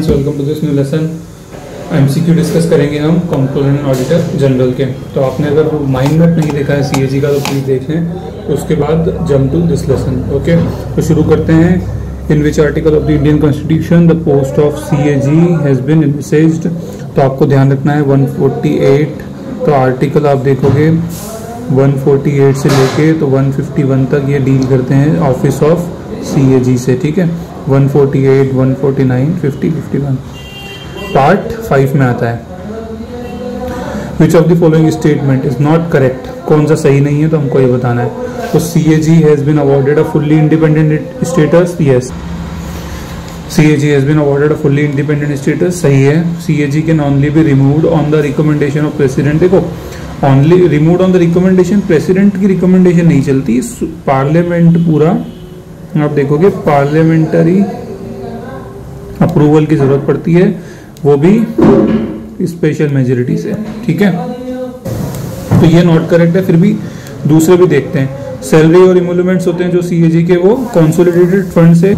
Students, welcome to this new lesson. MCQ discuss करेंगे हम controller and auditor general के। तो आपने अगर माइंड मैप नहीं देखा है सीएजी का तो प्लीज देख लें, तो उसके बाद jump to this lesson. Okay, तो शुरू करते हैं। In which article of the Indian constitution the post of CAG has been envisaged. तो आपको ध्यान रखना है 148। तो आर्टिकल आप देखोगे 148 से लेके तो 151 तक ये डील करते हैं ऑफिस ऑफ सीएजी से। ठीक है, 148, 149, 50, 51 पार्ट 5 में आता है। विच of the following statement is not correct, कौन सा सही नहीं है तो हमको ये बताना है। तो CAG has been awarded a fully independent status. Yes, CAG has been awarded a fully independent status, सही है। CAG can only be removed on the recommendation of president. देखो, only removed on the recommendation, president की recommendation नहीं चलती, parliament पूरा आप देखोगे parliamentary approval की जरूरत पड़ती है, वो भी स्पेशल मेजोरिटी से। ठीक है, तो ये नॉट करेक्ट है। फिर भी दूसरे भी देखते हैं। सैलरी और इमोल्यूमेंट्स होते हैं जो सीएजी के, वो कंसोलिडेटेड फंड से,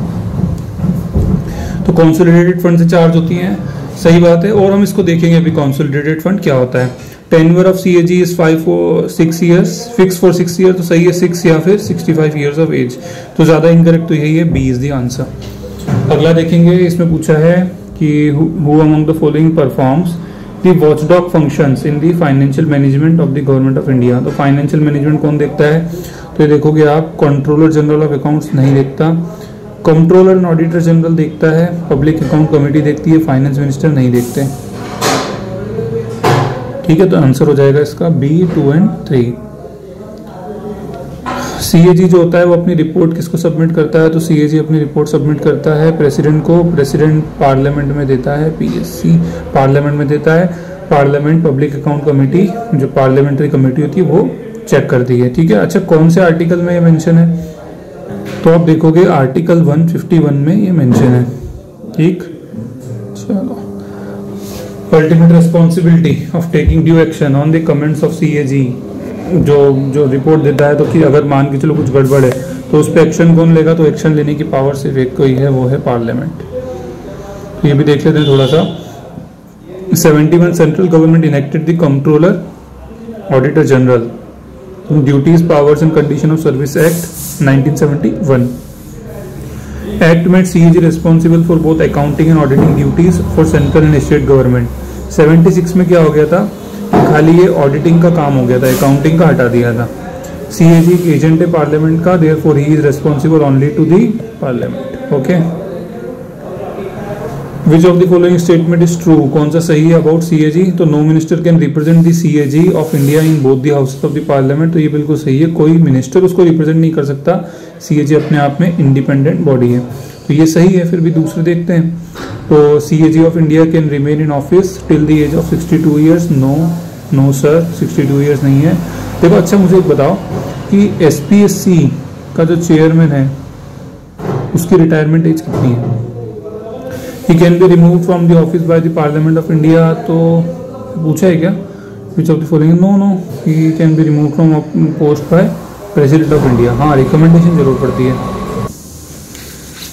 तो कंसोलिडेटेड फंड से चार्ज होती हैं, सही बात है। और हम इसको देखेंगे अभी कंसोलिडेटेड फंड क्या होता है। Tenure of CAG is 5 or 6 years, fix for 6 years, तो सही है 6 या फिर 65 years ऑफ एज। तो ज्यादा इनकरेक्ट तो यही है, बी इज द आंसर। अगला देखेंगे, इसमें पूछा है कि who among the following performs the watchdog functions in the financial management of the government of India. तो फाइनेंशियल मैनेजमेंट कौन देखता है, तो ये देखोगे आप कंट्रोलर जनरल ऑफ अकाउंट्स नहीं देखता, कंट्रोलर एंड ऑडिटर जनरल देखता है, पब्लिक अकाउंट कमेटी देखती है, फाइनेंस मिनिस्टर नहीं देखते। ठीक है, तो आंसर हो जाएगा इसका बी 2 and 3। सीएजी जो होता है वो अपनी रिपोर्ट किसको सबमिट करता है, तो सीएजी अपनी रिपोर्ट सबमिट करता है प्रेसिडेंट को, प्रेसिडेंट पार्लियामेंट में देता है, पीएससी पार्लियामेंट में देता है, पार्लियामेंट पब्लिक अकाउंट कमेटी जो पार्लियामेंट्री कमेटी होती है वो चेक करती है। ठीक है, अच्छा कौन से आर्टिकल में ये मेंशन है, तो आप देखोगे आर्टिकल 151 में ये मेंशन है। ठीक, चलो। Ultimate responsibility of taking due action on the comments of CAG, जो रिपोर्ट देता है, तो कि अगर मान के चलो कुछ गड़बड़ है तो उस पर एक्शन कौन लेगा, तो एक्शन लेने की पावर सिर्फ एक को ही है, वो है पार्लियामेंट। ये भी देख लेते हैं थोड़ा सा। 71 central government enacted the controller auditor general duties powers and condition of service act 1971। Act made CAG responsible for both accounting and auditing duties for central and state government. 76 में क्या हो गया था, खाली ये ऑडिटिंग का काम हो गया था, अकाउंटिंग का हटा दिया था। सीएजी एजेंट है पार्लियामेंट का, therefore he is responsible only to the parliament. Okay, which of the following statement is true, कौन सा सही है अबाउट सीएजी, तो no minister can represent the CAG of India in both the houses of the parliament. तो ये बिल्कुल सही है, कोई मिनिस्टर उसको रिप्रेजेंट नहीं कर सकता, सीएजी अपने आप में इंडिपेंडेंट बॉडी है, तो ये सही है। फिर भी दूसरे देखते हैं। तो CAG of India can remain in office till the age of 62 years। No sir, 62 years नहीं है। देखो, अच्छा मुझे एक बताओ कि एसपीएससी का जो चेयरमैन है उसकी रिटायरमेंट एज कितनी है। He can be remove from the office by the parliament of India, तो पूछा है क्या, which of the following, no, he can be remove from post by president of India. हाँ, रिकमेंडेशन जरूर पड़ती है।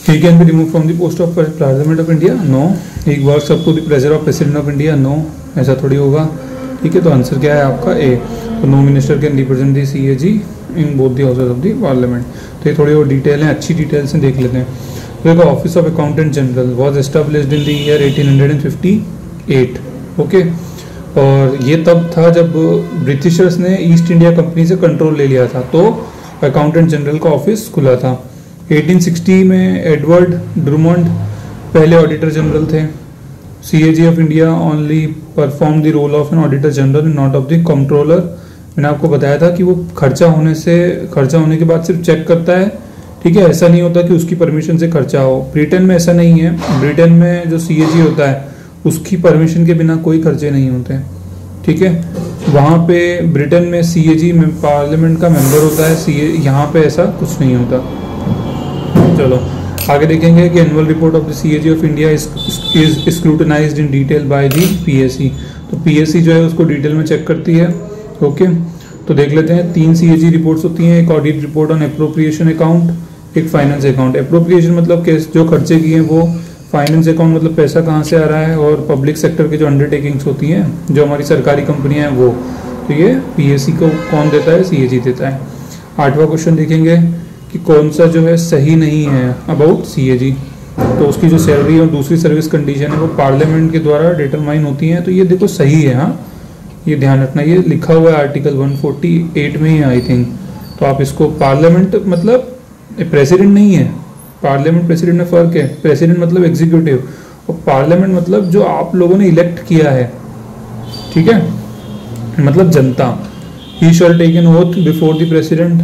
He can be remove from the post of parliament of India, no. He works up to the pressure of president of India, no, ऐसा थोड़ी होगा। ठीक है, तो आंसर क्या है आपका ए। तो no minister can represent the CAG in both the houses of the parliament. तो ये थोड़ी और डिटेल है, अच्छी डिटेल से देख लेते हैं। तो देखो, office of accountant general was established in the year 1858। Okay, और ये तब था जब ब्रिटिशर्स ने ईस्ट इंडिया कंपनी से कंट्रोल ले लिया था, तो अकाउंटेंट जनरल का ऑफिस खुला था। 1860 में एडवर्ड ड्रुमंड पहले ऑडिटर जनरल थे। CAG of India only perform the role of an auditor general not of the controller. मैंने आपको बताया था कि वो खर्चा होने के बाद सिर्फ चेक करता है। ठीक है, ऐसा नहीं होता कि उसकी परमिशन से खर्चा हो। ब्रिटेन में ऐसा नहीं है, ब्रिटेन में जो सीएजी होता है उसकी परमिशन के बिना कोई खर्चे नहीं होते। ठीक है, वहाँ पे ब्रिटेन में सीएजी में पार्लियामेंट का मेंबर होता है, यहाँ पे ऐसा कुछ नहीं होता। चलो आगे देखेंगे कि annual report of the CAG of India is scrutinised in detail by the PSC. तो पीएससी जो है उसको डिटेल में चेक करती है। ओके, तो देख लेते हैं। 3 सीएजी रिपोर्ट्स होती हैं, एक audit report on appropriation account, एक फाइनेंस अकाउंट। एप्रोप्रिएशन मतलब जो खर्चे किए हैं वो फाइनेंस अकाउंट मतलब पैसा कहाँ से आ रहा है, और पब्लिक सेक्टर की जो अंडरटेकिंग्स होती हैं, जो हमारी सरकारी कंपनियां हैं वो, तो ये पीएससी को कौन देता है, सीएजी देता है। 8वां क्वेश्चन देखेंगे कि कौन सा जो है सही नहीं है अबाउट सीएजी, तो उसकी जो सैलरी और दूसरी सर्विस कंडीशन है वो पार्लियामेंट के द्वारा डिटरमाइन होती हैं। तो ये देखो सही है, हाँ ये ध्यान रखना, ये लिखा हुआ है आर्टिकल 148 में ही आई थिंक। तो आप इसको पार्लियामेंट मतलब प्रेसिडेंट नहीं है, पार्लियामेंट प्रेसिडेंट में फर्क है। प्रेसिडेंट मतलब एग्जीक्यूटिव और पार्लियामेंट मतलब जो आप लोगों ने इलेक्ट किया है, ठीक है, मतलब जनता। He shall take an oath before the president,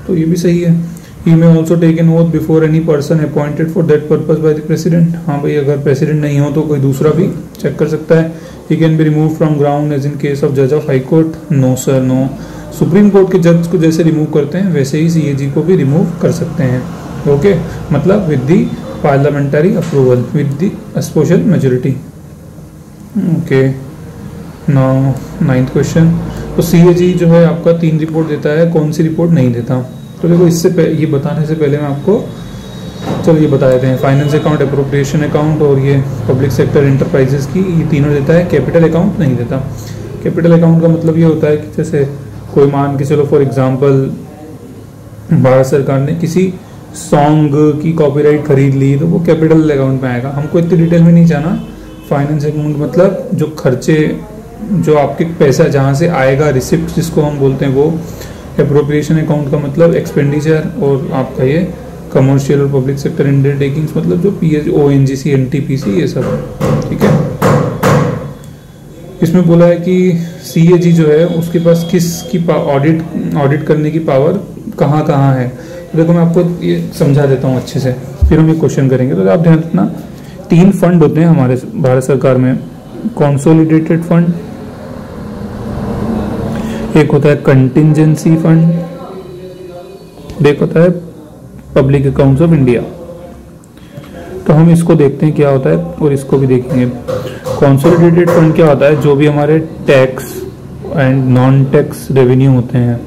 तो ये भी सही है। He may also take an oath before any person appointed for that purpose by the president. हाँ भाई, अगर प्रेसिडेंट नहीं हो तो कोई दूसरा भी चेक कर सकता है। He can be remove from ground as in case of जज of high court, no sir no. Supreme court के जज को जैसे रिमूव करते हैं वैसे ही सीएजी को भी रिमूव कर सकते हैं। ओके, मतलब with the parliamentary approval, with the special majority. Okay, now 9th question. तो सीएजी जो है आपका 3 रिपोर्ट देता है, कौन सी रिपोर्ट नहीं देता? तो देखो इससे ये बताने से पहले मैं आपको चलो ये बता देते हैं। फाइनेंस अकाउंट, अप्रोप्रिएशन अकाउंट और ये पब्लिक सेक्टर इंटरप्राइजेस की, ये तीनों देता है। कैपिटल अकाउंट नहीं देता। कैपिटल अकाउंट का मतलब ये होता है कि जैसे कोई मान के चलो फॉर एग्जांपल भारत सरकार ने किसी सॉन्ग की कॉपीराइट खरीद ली तो वो कैपिटल अकाउंट में आएगा। हमको इतनी डिटेल में नहीं जाना। फाइनेंस अकाउंट मतलब जो खर्चे, जो आपके पैसा जहाँ से आएगा, रिसिप्ट जिसको हम बोलते हैं वो। एप्रोप्रिएशन अकाउंट का मतलब एक्सपेंडिचर, और आपका ये कमर्शियल और पब्लिक सेक्टर अंडरटेकिंग्स मतलब जो पीएच, ओएनजीसी, एनटीपीसी, ये सब, ठीक है। इसमें बोला है कि सीएजी जो है उसके पास किसकी ऑडिट करने की पावर कहाँ कहाँ है। तो देखो मैं आपको ये समझा देता हूँ अच्छे से, फिर हम ये क्वेश्चन करेंगे। तो आप ध्यान रखना, 3 फंड होते हैं हमारे भारत सरकार में। कंसोलिडेटेड फंड, एक होता है कंटिजेंसी फंड, एक होता है पब्लिक अकाउंट्स ऑफ इंडिया। तो हम इसको देखते हैं क्या होता है और इसको भी देखेंगे। कंसोलिडेटेड फंड क्या होता है, जो भी हमारे tax and non tax revenue होते हैं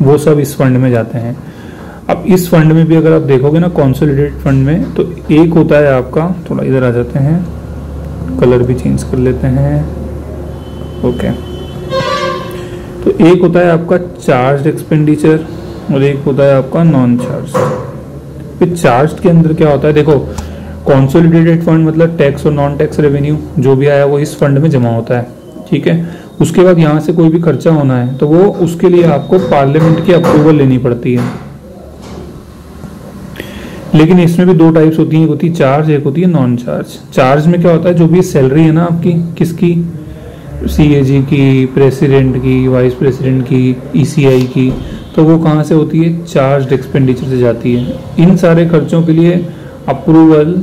वो सब इस फंड में जाते हैं। अब इस फंड में भी अगर आप देखोगे ना, कंसोलिडेटेड फंड में, तो एक होता है आपका, थोड़ा इधर आ जाते हैं, कलर भी चेंज कर लेते हैं। ओके, तो एक होता है आपका चार्ज एक्सपेंडिचर और एक होता है आपका नॉन चार्ज। फिर चार्ज के अंदर क्या होता है, देखो कंसोलिडेटेड फंड मतलब टैक्स और नॉन टैक्स रेवेन्यू जो भी आया वो इस फंड में जमा होता है, ठीक है। उसके बाद यहाँ से कोई भी खर्चा होना है तो वो उसके लिए आपको पार्लियामेंट की अप्रूवल लेनी पड़ती है। लेकिन इसमें भी 2 टाइप्स होती हैं, एक होती है चार्ज, एक होती है नॉन चार्ज। चार्ज में क्या होता है, जो भी सैलरी है ना आपकी, किसकी, सीएजी की, प्रेसिडेंट की, वाइस प्रेसिडेंट की, ईसीआई की, तो वो कहाँ से होती है, चार्ज एक्सपेंडिचर से जाती है। इन सारे खर्चों के लिए अप्रूवल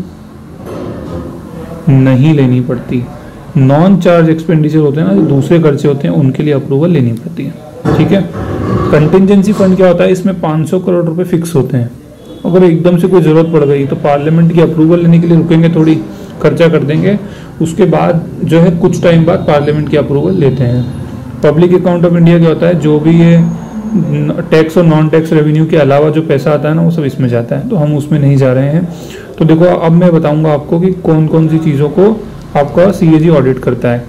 नहीं लेनी पड़ती। नॉन चार्ज एक्सपेंडिचर होते हैं ना, जो दूसरे खर्चे होते हैं उनके लिए अप्रूवल लेनी पड़ती है, ठीक है। कंटिजेंसी फंड क्या होता है, इसमें 500 करोड़ रुपए फिक्स होते हैं। अगर एकदम से कोई जरूरत पड़ गई तो पार्लियामेंट की अप्रूवल लेने के लिए रुकेंगे, थोड़ी खर्चा कर देंगे, उसके बाद जो है कुछ टाइम बाद पार्लियामेंट की अप्रूवल लेते हैं। पब्लिक अकाउंट ऑफ इंडिया क्या होता है, जो भी ये टैक्स और नॉन टैक्स रेवेन्यू के अलावा जो पैसा आता है ना वो सब इसमें जाता है, तो हम उसमें नहीं जा रहे हैं। तो देखो अब मैं बताऊंगा आपको कि कौन कौन सी चीज़ों को आपका सीएजी ऑडिट करता है।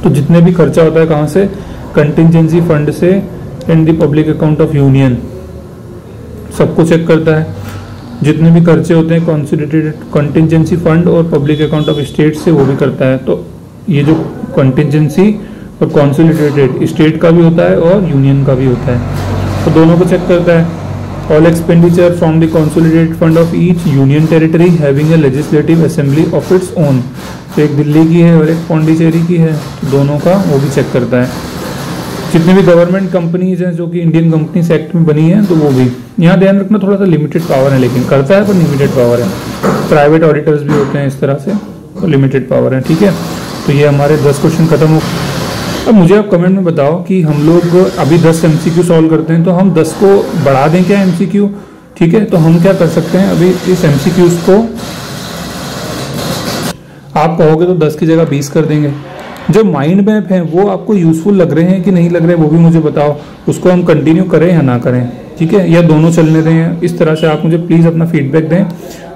तो जितने भी खर्चा होता है कहाँ से, कंटिजेंसी फंड से and the public account of union, सबको चेक करता है। जितने भी खर्चे होते हैं कंसोलिडेटेड कंटिजेंसी फंड और पब्लिक अकाउंट ऑफ स्टेट से वो भी करता है। तो ये जो कंटिजेंसी और कंसोलिडेटेड स्टेट का भी होता है और यूनियन का भी होता है, तो दोनों को चेक करता है। All expenditure from the consolidated fund of each union territory having a legislative assembly of its own, तो एक दिल्ली की है और एक पौंडीचेरी की है, तो दोनों का वो भी चेक करता है। जितनी भी गवर्नमेंट कंपनीज हैं जो कि इंडियन कंपनीज एक्ट में बनी है, तो वो भी, यहाँ ध्यान रखना थोड़ा सा लिमिटेड पावर है, लेकिन करता है पर लिमिटेड पावर है। प्राइवेट ऑडिटर्स भी होते हैं इस तरह से, तो लिमिटेड पावर है, ठीक है। तो ये हमारे 10 क्वेश्चन खत्म हो। अब मुझे आप कमेंट में बताओ कि हम लोग अभी 10 MCQ सॉल्व करते हैं, तो हम 10 को बढ़ा दें क्या MCQ, ठीक है। तो हम क्या कर सकते हैं, अभी इस MCQs को आप कहोगे तो 10 की जगह 20 कर देंगे। जो माइंड मैप है वो आपको यूजफुल लग रहे हैं कि नहीं लग रहे हैं वो भी मुझे बताओ, उसको हम कंटिन्यू करें या ना करें, ठीक है, या दोनों चलने दें। इस तरह से आप मुझे प्लीज़ अपना फीडबैक दें।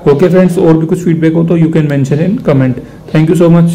ओके फ्रेंड्स, और भी कुछ फीडबैक हो तो you can mention in comment. Thank you so much.